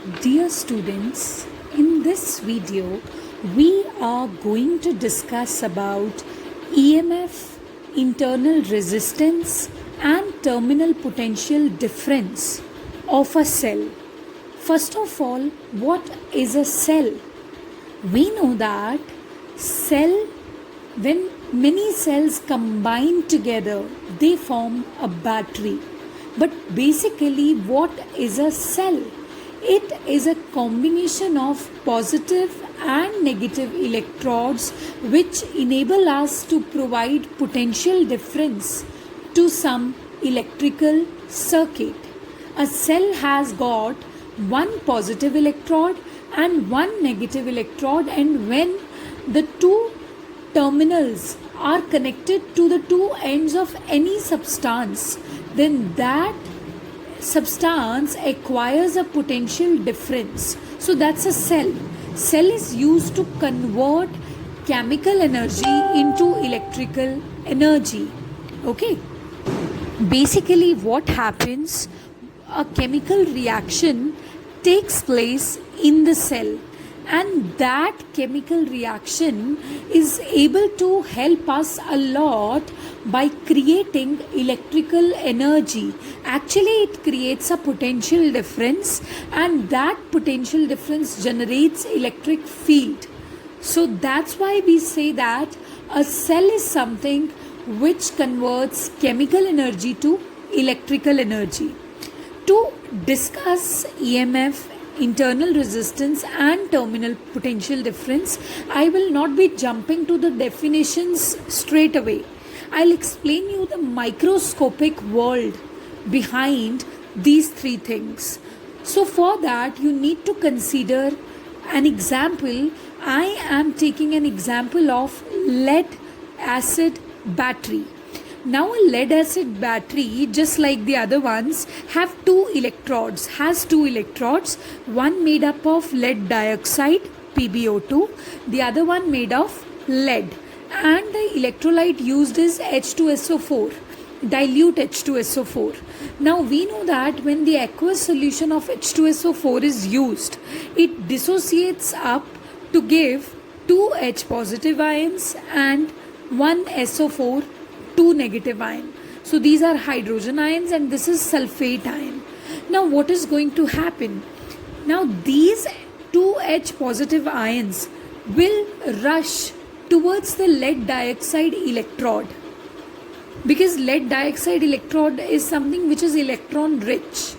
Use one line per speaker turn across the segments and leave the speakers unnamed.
Dear students, in this video we are going to discuss about EMF, internal resistance and terminal potential difference of a cell. First of all, what is a cell? We know that when many cells combine together, they form a battery. But basically, what is a cell? It is a combination of positive and negative electrodes which enable us to provide potential difference to some electrical circuit. A cell has got one positive electrode and one negative electrode, and when the two terminals are connected to the two ends of any substance, then that substance acquires a potential difference. So that's a cell. Cell is used to convert chemical energy into electrical energy. Okay. Basically, what happens? A chemical reaction takes place in the cell, and that chemical reaction is able to help us a lot by creating electrical energy. Actually, it creates a potential difference, and that potential difference generates electric field. So that's why we say that a cell is something which converts chemical energy to electrical energy. To discuss EMF, internal resistance and terminal potential difference, I will not be jumping to the definitions straight away. I'll explain you the microscopic world behind these three things. So for that, you need to consider an example. I am taking an example of lead acid battery. Now a lead acid battery, just like the other ones, has two electrodes, one made up of lead dioxide, PbO2, the other one made of lead, and the electrolyte used is H2SO4, dilute H2SO4. Now we know that when the aqueous solution of H2SO4 is used, it dissociates up to give two H positive ions and one SO4, two negative ion. So these are hydrogen ions and this is sulfate ion. Now what is going to happen? Now these two H positive ions will rush towards the lead dioxide electrode, because lead dioxide electrode is something which is electron rich.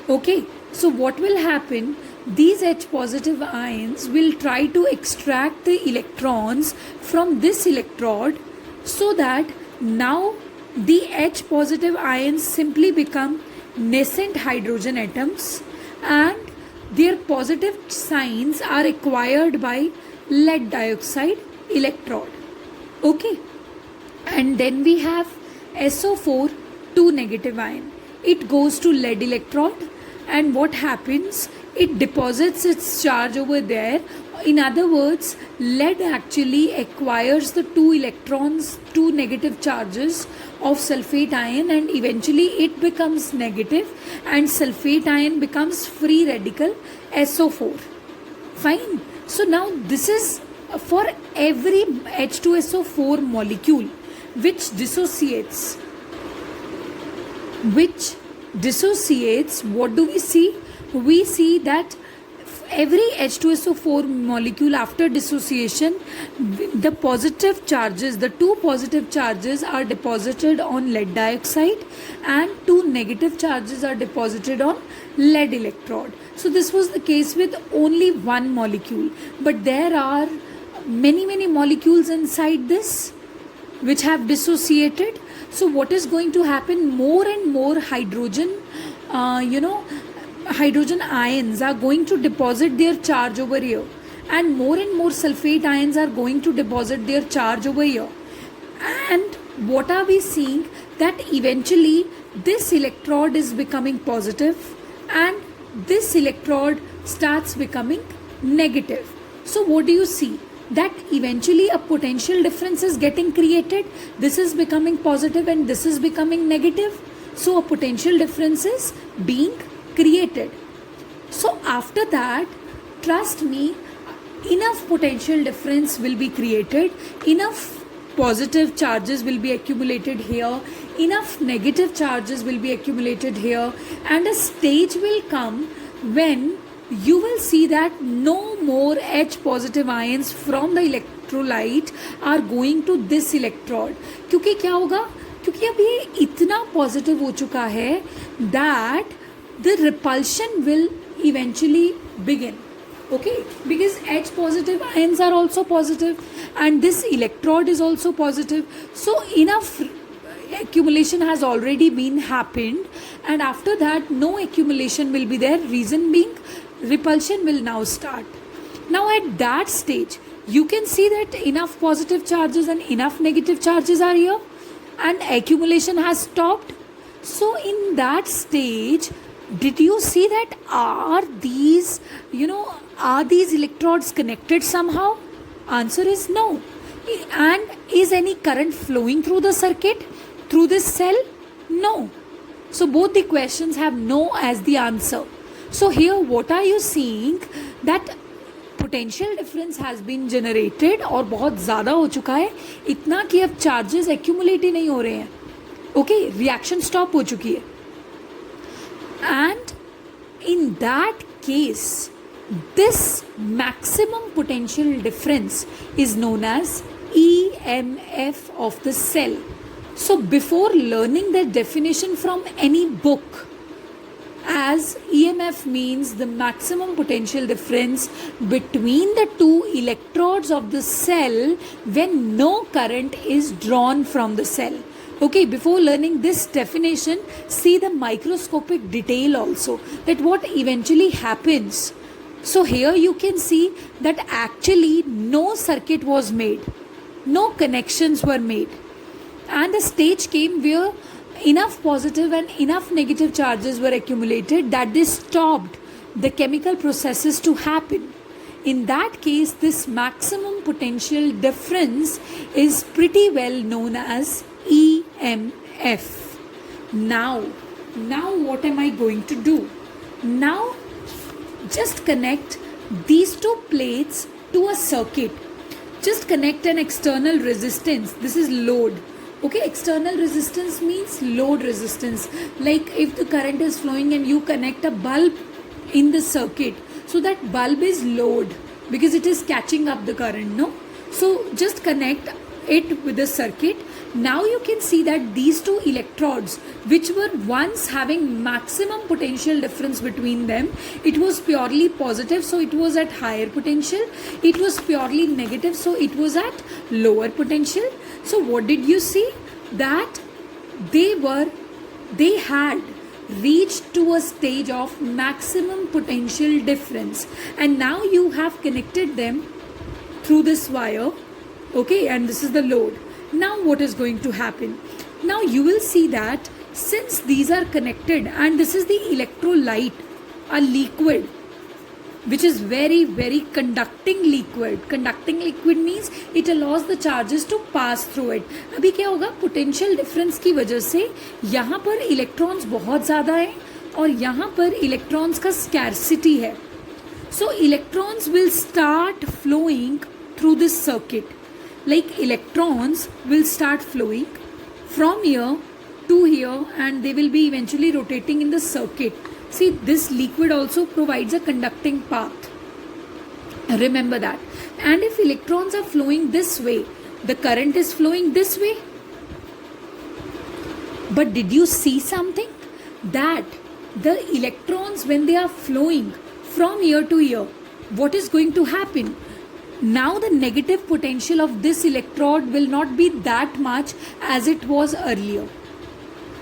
Okay, so what will happen? These H positive ions will try to extract the electrons from this electrode, so that now the H positive ions simply become nascent hydrogen atoms and their positive signs are acquired by lead dioxide electrode. Okay, and then we have SO4, 2 negative ion. It goes to lead electrode, and what happens? It deposits its charge over there. In other words, lead actually acquires the two electrons, two negative charges of sulfate ion, and eventually it becomes negative and sulfate ion becomes free radical SO4. Fine. So now this is for every H2SO4 molecule which dissociates. What do we see? We see that every H2SO4 molecule after dissociation, the positive charges, the two positive charges are deposited on lead dioxide and two negative charges are deposited on lead electrode. So this was the case with only one molecule, but there are many molecules inside this which have dissociated. So what is going to happen? More and more hydrogen ions are going to deposit their charge over here, and more sulfate ions are going to deposit their charge over here. And what are we seeing? That eventually this electrode is becoming positive and this electrode starts becoming negative. So what do you see? That eventually a potential difference is getting created. This is becoming positive and this is becoming negative. So a potential difference is being created. So So after that, trust me, enough potential difference will be created, enough positive charges will be accumulated here, enough negative charges will be accumulated here, and a stage will come when you will see that no more H positive ions from the electrolyte are going to this electrode. क्योंकि क्या होगा, क्योंकि अब ये इतना positive हो चुका है that the repulsion will eventually begin. Okay, because H positive ions are also positive and this electrode is also positive, so enough accumulation has already been happened, and after that no accumulation will be there. Reason being, repulsion will now start. Now at that stage you can see that enough positive charges and enough negative charges are here and accumulation has stopped. So in that stage, did you see that are these electrodes connected somehow? Answer is no. And is any current flowing through the circuit, through this cell? No. So both the questions have no as the answer. So here what are you seeing, that potential difference has been generated और बहुत ज़्यादा हो चुका है, इतना कि अब charges accumulate ही नहीं हो रहे हैं. Okay, reaction stop हो चुकी है. And in that case, this maximum potential difference is known as EMF of the cell. So before learning the definition from any book, as EMF means the maximum potential difference between the two electrodes of the cell when no current is drawn from the cell. Okay, before learning this definition, see the microscopic detail also, that what eventually happens. So here you can see that actually no circuit was made, no connections were made, and a stage came where enough positive and enough negative charges were accumulated that they stopped the chemical processes to happen. In that case, this maximum potential difference is pretty well known as EMF. Now what am I going to do? Now just connect these two plates to a circuit. Just connect an external resistance. This is load. Okay, external resistance means load resistance. Like if the current is flowing and you connect a bulb in the circuit, so that bulb is load because it is catching up the current, no? So just connect it with the circuit. Now you can see that these two electrodes, which were once having maximum potential difference between them, it was purely positive, so it was at higher potential. It was purely negative, so it was at lower potential. So what did you see? That they had reached to a stage of maximum potential difference, and now you have connected them through this wire. Okay, and this is the load. Now what is going to happen? Now you will see that since these are connected, and this is the electrolyte, a liquid which is very very conducting liquid. Conducting liquid means it allows the charges to pass through it. अभी क्या होगा, potential difference की वजह से यहाँ पर electrons बहुत ज़्यादा हैं और यहाँ पर इलेक्ट्रॉन्स का स्कैरसिटी है. So electrons will start flowing through this circuit. Like electrons will start flowing from here to here, and they will be eventually rotating in the circuit. See, this liquid also provides a conducting path. Remember that. And if electrons are flowing this way, the current is flowing this way. But did you see something? That the electrons, when they are flowing from here to here, what is going to happen? Now the negative potential of this electrode will not be that much as it was earlier,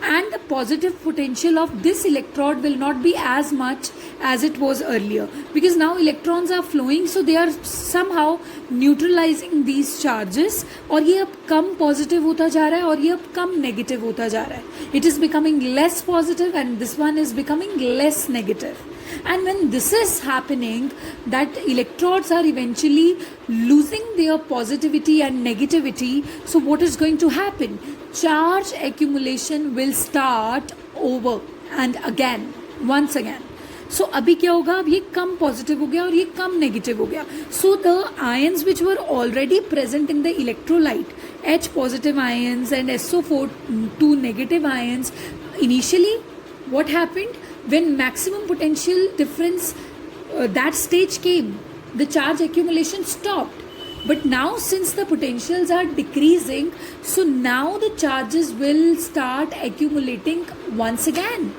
and the positive potential of this electrode will not be as much as it was earlier, because now electrons are flowing, so they are somehow neutralizing these charges, और ये अब कम positive होता जा रहा है और ये अब कम negative होता जा रहा है. It is becoming less positive and this one is becoming less negative. And when this is happening, that electrodes are eventually losing their positivity and negativity. So what is going to happen? Charge accumulation will start over and again, once again. सो अभी क्या होगा, अब ये कम positive हो गया और ये कम negative हो गया. So the ions which were already present in the electrolyte, H positive ions and SO4 2 negative ions, initially what happened when maximum potential difference that stage came, the charge accumulation stopped. But now since the potentials are decreasing, so now the charges will start accumulating once again.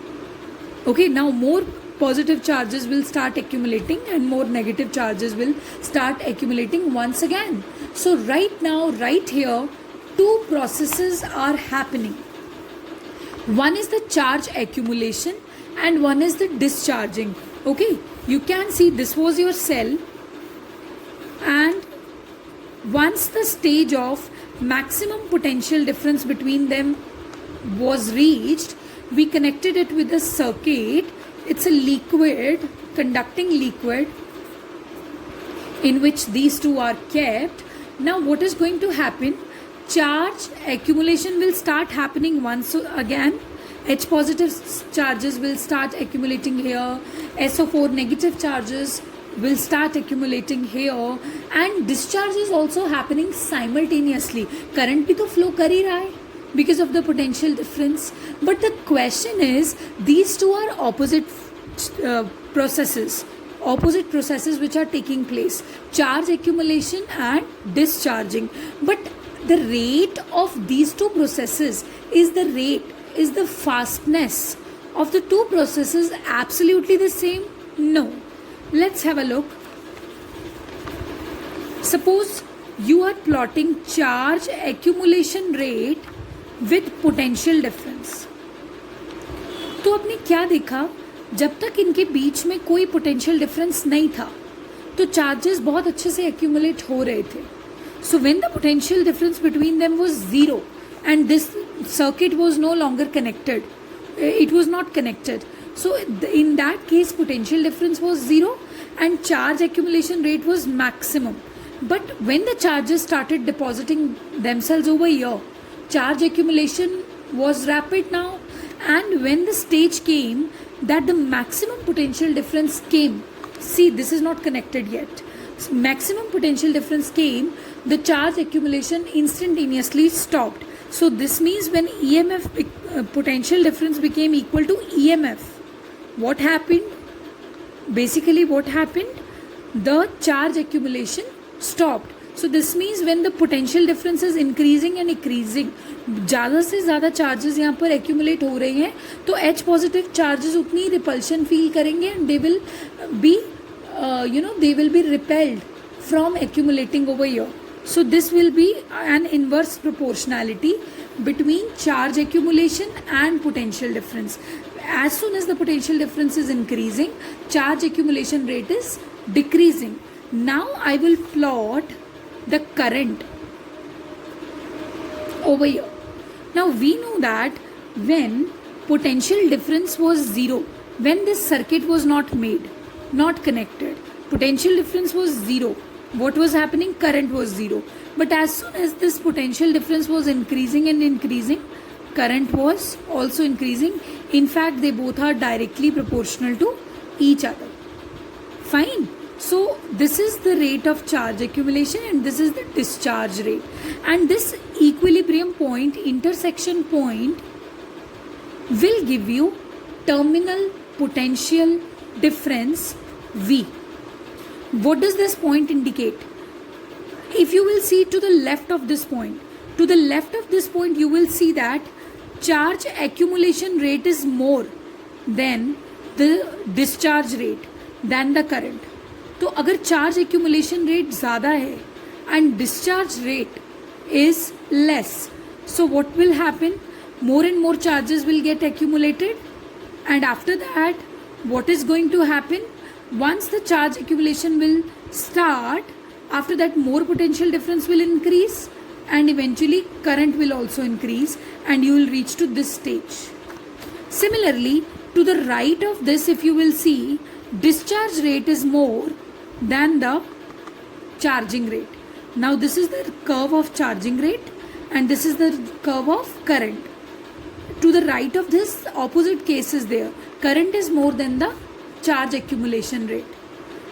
Okay, now more positive charges will start accumulating and more negative charges will start accumulating once again. So right now, right here, two processes are happening. One is the charge accumulation and one is the discharging. Okay, you can see this was your cell, and once the stage of maximum potential difference between them was reached, we connected it with a circuit. It's a liquid, conducting liquid, in which these two are kept. Now what is going to happen? Charge accumulation will start happening once again. H positive charges will start accumulating here, SO4 negative charges will start accumulating here, and discharge is also happening simultaneously. Current भी तो flow कर ही रहा है because of the potential difference. But the question is, these two are opposite processes which are taking place, charge accumulation and discharging. But the rate of these two processes, is the fastness of the two processes absolutely the same? No. Let's have a look. Suppose you are plotting charge accumulation rate with potential difference. तो आपने क्या देखा, जब तक इनके बीच में कोई potential difference नहीं था तो चार्जेस बहुत अच्छे से एक्यूमुलेट हो रहे थे. So when the potential difference between them was zero and this circuit was no longer connected, it was not connected, so in that case potential difference was zero and charge accumulation rate was maximum. But when the charges started depositing themselves over here, charge accumulation was rapid now, and when the stage came that the maximum potential difference came, see this is not connected yet, maximum potential difference came, the charge accumulation instantaneously stopped. So this means when EMF potential difference became equal to EMF, what happened? Basically what happened? The charge accumulation stopped. So this means when the potential difference is increasing and increasing, ज़्यादा से ज़्यादा charges यहाँ पर accumulate हो रहे हैं, तो H positive charges उतनी repulsion feel करेंगे and they will be they will be repelled from accumulating over here. So this will be an inverse proportionality between charge accumulation and potential difference. As soon as the potential difference is increasing, charge accumulation rate is decreasing. Now I will plot the current over here. Now we know that when potential difference was zero, when this circuit was not made, not connected, potential difference was zero. What was happening? Current was zero. But as soon as this potential difference was increasing and increasing, current was also increasing. In fact, they both are directly proportional to each other. Fine. So this is the rate of charge accumulation and this is the discharge rate. And this equilibrium point, intersection point, will give you terminal potential difference V. What does this point indicate? If you will see to the left of this point, you will see that charge accumulation rate is more than the discharge rate, than the current. तो अगर charge accumulation rate ज़्यादा है and discharge rate is less, so what will happen? More and more charges will get accumulated, and after that, what is going to happen? Once the charge accumulation will start, after that more potential difference will increase and eventually current will also increase and you will reach to this stage. Similarly, to the right of this, if you will see, discharge rate is more than the charging rate. Now this is the curve of charging rate and this is the curve of current. To the right of this, opposite case is there. Current is more than the charge accumulation rate.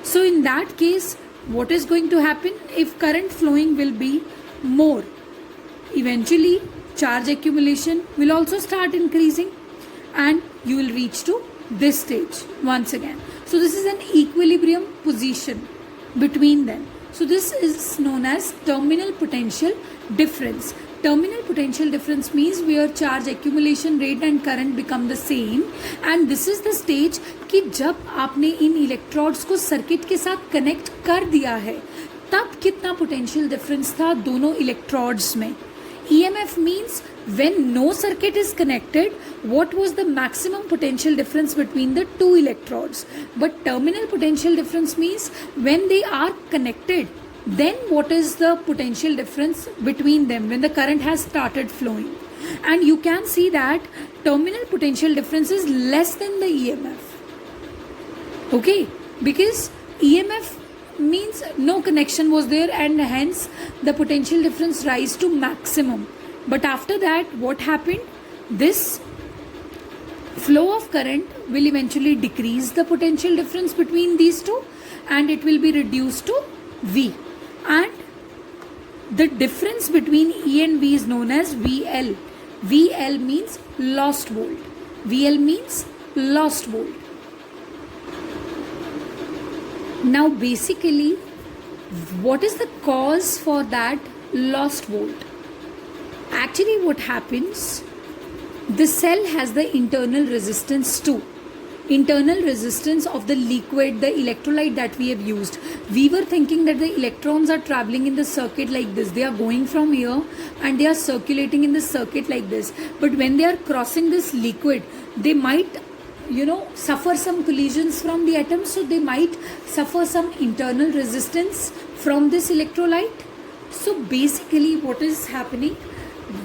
So in that case, what is going to happen? If current flowing will be more, eventually charge accumulation will also start increasing and you will reach to this stage once again. So this is an equilibrium position between them. So this is known as terminal potential difference. Terminal potential difference means where charge accumulation rate and current become the same, and this is the stage कि जब आपने इन electrodes को circuit के साथ connect कर दिया है तब कितना पोटेंशियल डिफरेंस था दोनों इलेक्ट्रोड्स में. EMF means when no circuit is connected, what was the maximum potential difference between the two electrodes. But terminal potential difference means when they are connected, then what is the potential difference between them when the current has started flowing. And you can see that terminal potential difference is less than the EMF. Okay, because EMF means no connection was there and hence the potential difference rise to maximum. But after that, what happened? This flow of current will eventually decrease the potential difference between these two and it will be reduced to V. And the difference between E and V is known as VL. VL means lost volt. VL means lost volt. Now basically, what is the cause for that lost volt? Actually what happens, the cell has the internal resistance too. Internal resistance of the liquid, the electrolyte that we have used. We were thinking that the electrons are traveling in the circuit like this. They are going from here and they are circulating in the circuit like this. But when they are crossing this liquid, they might suffer some collisions from the atoms, so they might suffer some internal resistance from this electrolyte. So basically what is happening,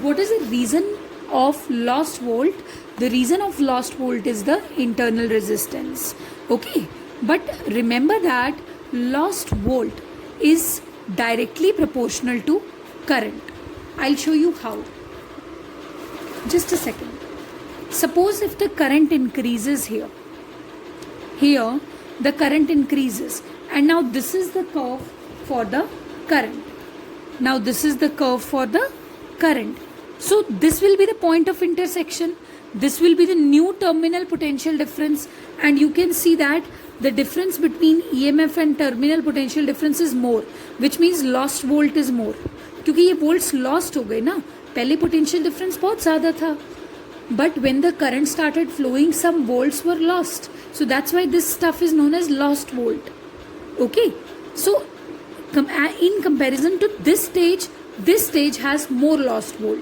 what is the reason of lost volt? The reason of lost volt is the internal resistance. Okay, but remember that lost volt is directly proportional to current. I'll show you how. Just a second. Suppose if the current increases here the current increases, and now this is the curve for the current. Now this is the curve for the current. So this will be the point of intersection. This will be the new terminal potential difference, and you can see that the difference between EMF and terminal potential difference is more, which means lost volt is more. क्योंकि ये volts lost हो गए ना, पहले potential difference बहुत ज़्यादा था. But when the current started flowing, some volts were lost. So that's why this stuff is known as lost volt. Okay. So in comparison to this stage has more lost volt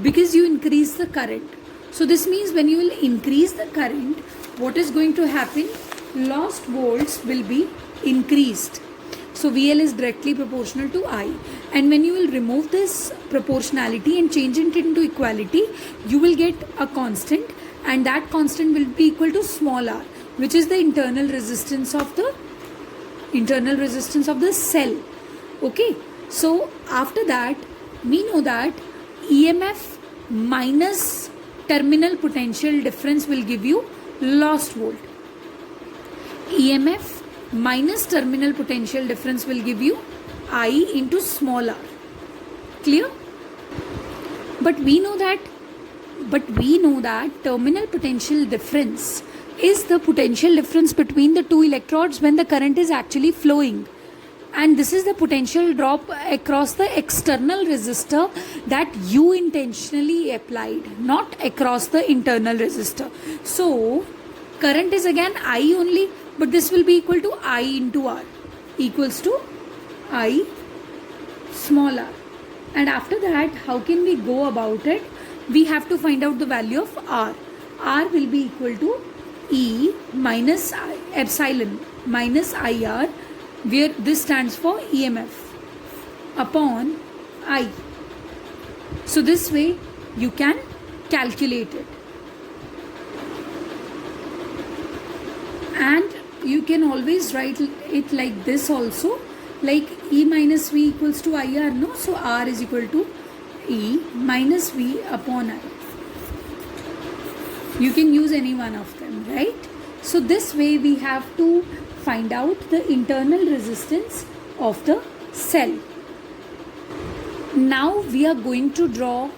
because you increase the current. So this means when you will increase the current, what is going to happen? Lost volts will be increased. So VL is directly proportional to I. And when you will remove this proportionality and change it into equality, you will get a constant, and that constant will be equal to small r, which is the internal resistance of the cell. Okay. So after that, we know that EMF minus terminal potential difference will give you lost volt. EMF minus terminal potential difference will give you I into small r. Clear? But we know that terminal potential difference is the potential difference between the two electrodes when the current is actually flowing. And this is the potential drop across the external resistor that you intentionally applied, not across the internal resistor. So current is again I only, but this will be equal to I into R, equals to I small r. And after that, how can we go about it? We have to find out the value of R. R will be equal to E minus epsilon minus IR, where this stands for EMF, upon I. So this way you can calculate it. And you can always write it like this also, like E minus V equals to IR, no? So R is equal to E minus V upon I. You can use any one of them, right? So this way we have to find out the internal resistance of the cell. Now we are going to draw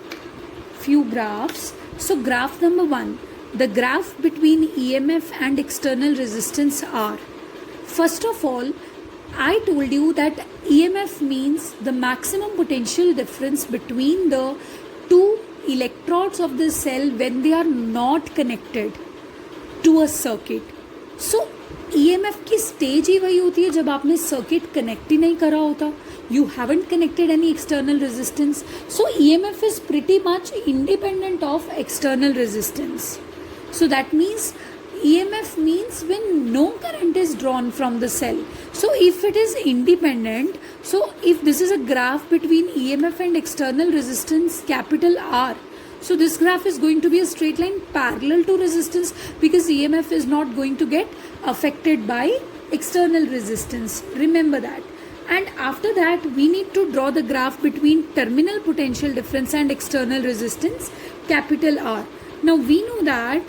few graphs. So graph number 1, the graph between EMF and external resistance are. First of all, I told you that EMF means the maximum potential difference between the two electrodes of the cell when they are not connected to a circuit. So EMF की stage ही वही होती है जब आपने circuit connect ही नहीं करा होता. You haven't connected any external resistance. So EMF is pretty much independent of external resistance. So that means EMF means when no current is drawn from the cell. So if it is independent, so if this is a graph between EMF and external resistance capital R, so this graph is going to be a straight line parallel to resistance because EMF is not going to get affected by external resistance. Remember that. And after that, we need to draw the graph between terminal potential difference and external resistance capital R. Now we know that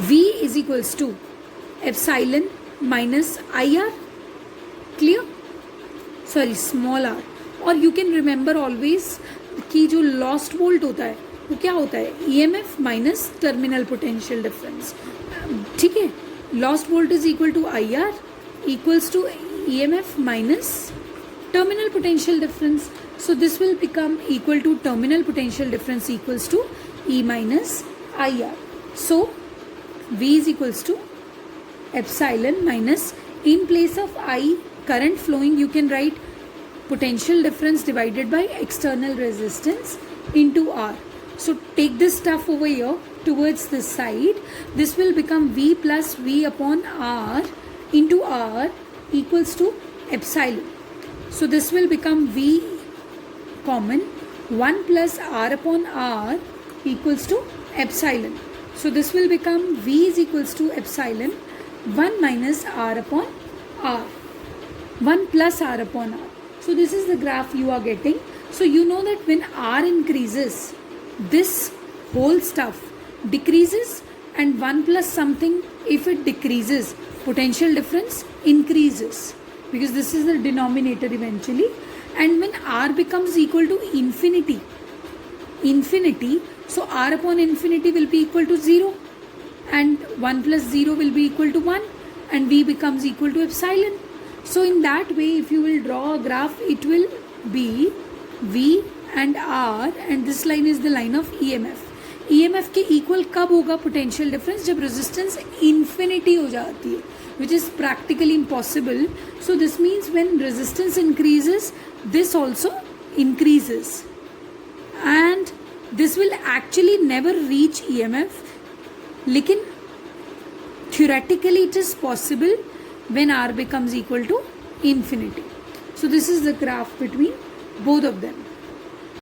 V is equals to epsilon minus IR. Clear? Sorry, small r. और you can remember always कि जो lost volt होता है वो क्या होता है, EMF minus terminal potential difference. ठीक है, lost volt is equal to IR equals to EMF minus terminal potential difference. So this will become equal to terminal potential difference equals to E minus IR. So V is equals to epsilon minus, in place of I current flowing you can write potential difference divided by external resistance into R. So take this stuff over here towards this side. This will become V plus V upon R into R equals to epsilon. So this will become V common 1 plus R upon R equals to epsilon. So this will become V is equals to epsilon 1 minus R upon R, 1 plus R upon R. So this is the graph you are getting. So you know that when R increases, this whole stuff decreases, and 1 plus something, if it decreases, potential difference increases because this is the denominator eventually. And when R becomes equal to infinity, so R upon infinity will be equal to 0 and 1 plus 0 will be equal to 1 and V becomes equal to epsilon. So in that way, if you will draw a graph, it will be V and R and this line is the line of EMF. EMF के equal कब होगा potential difference, जब resistance infinity हो जाती है, which is practically impossible. So this means when resistance increases, this also increases, and this will actually never reach EMF. लेकिन theoretically it is possible when R becomes equal to infinity. So this is the graph between both of them.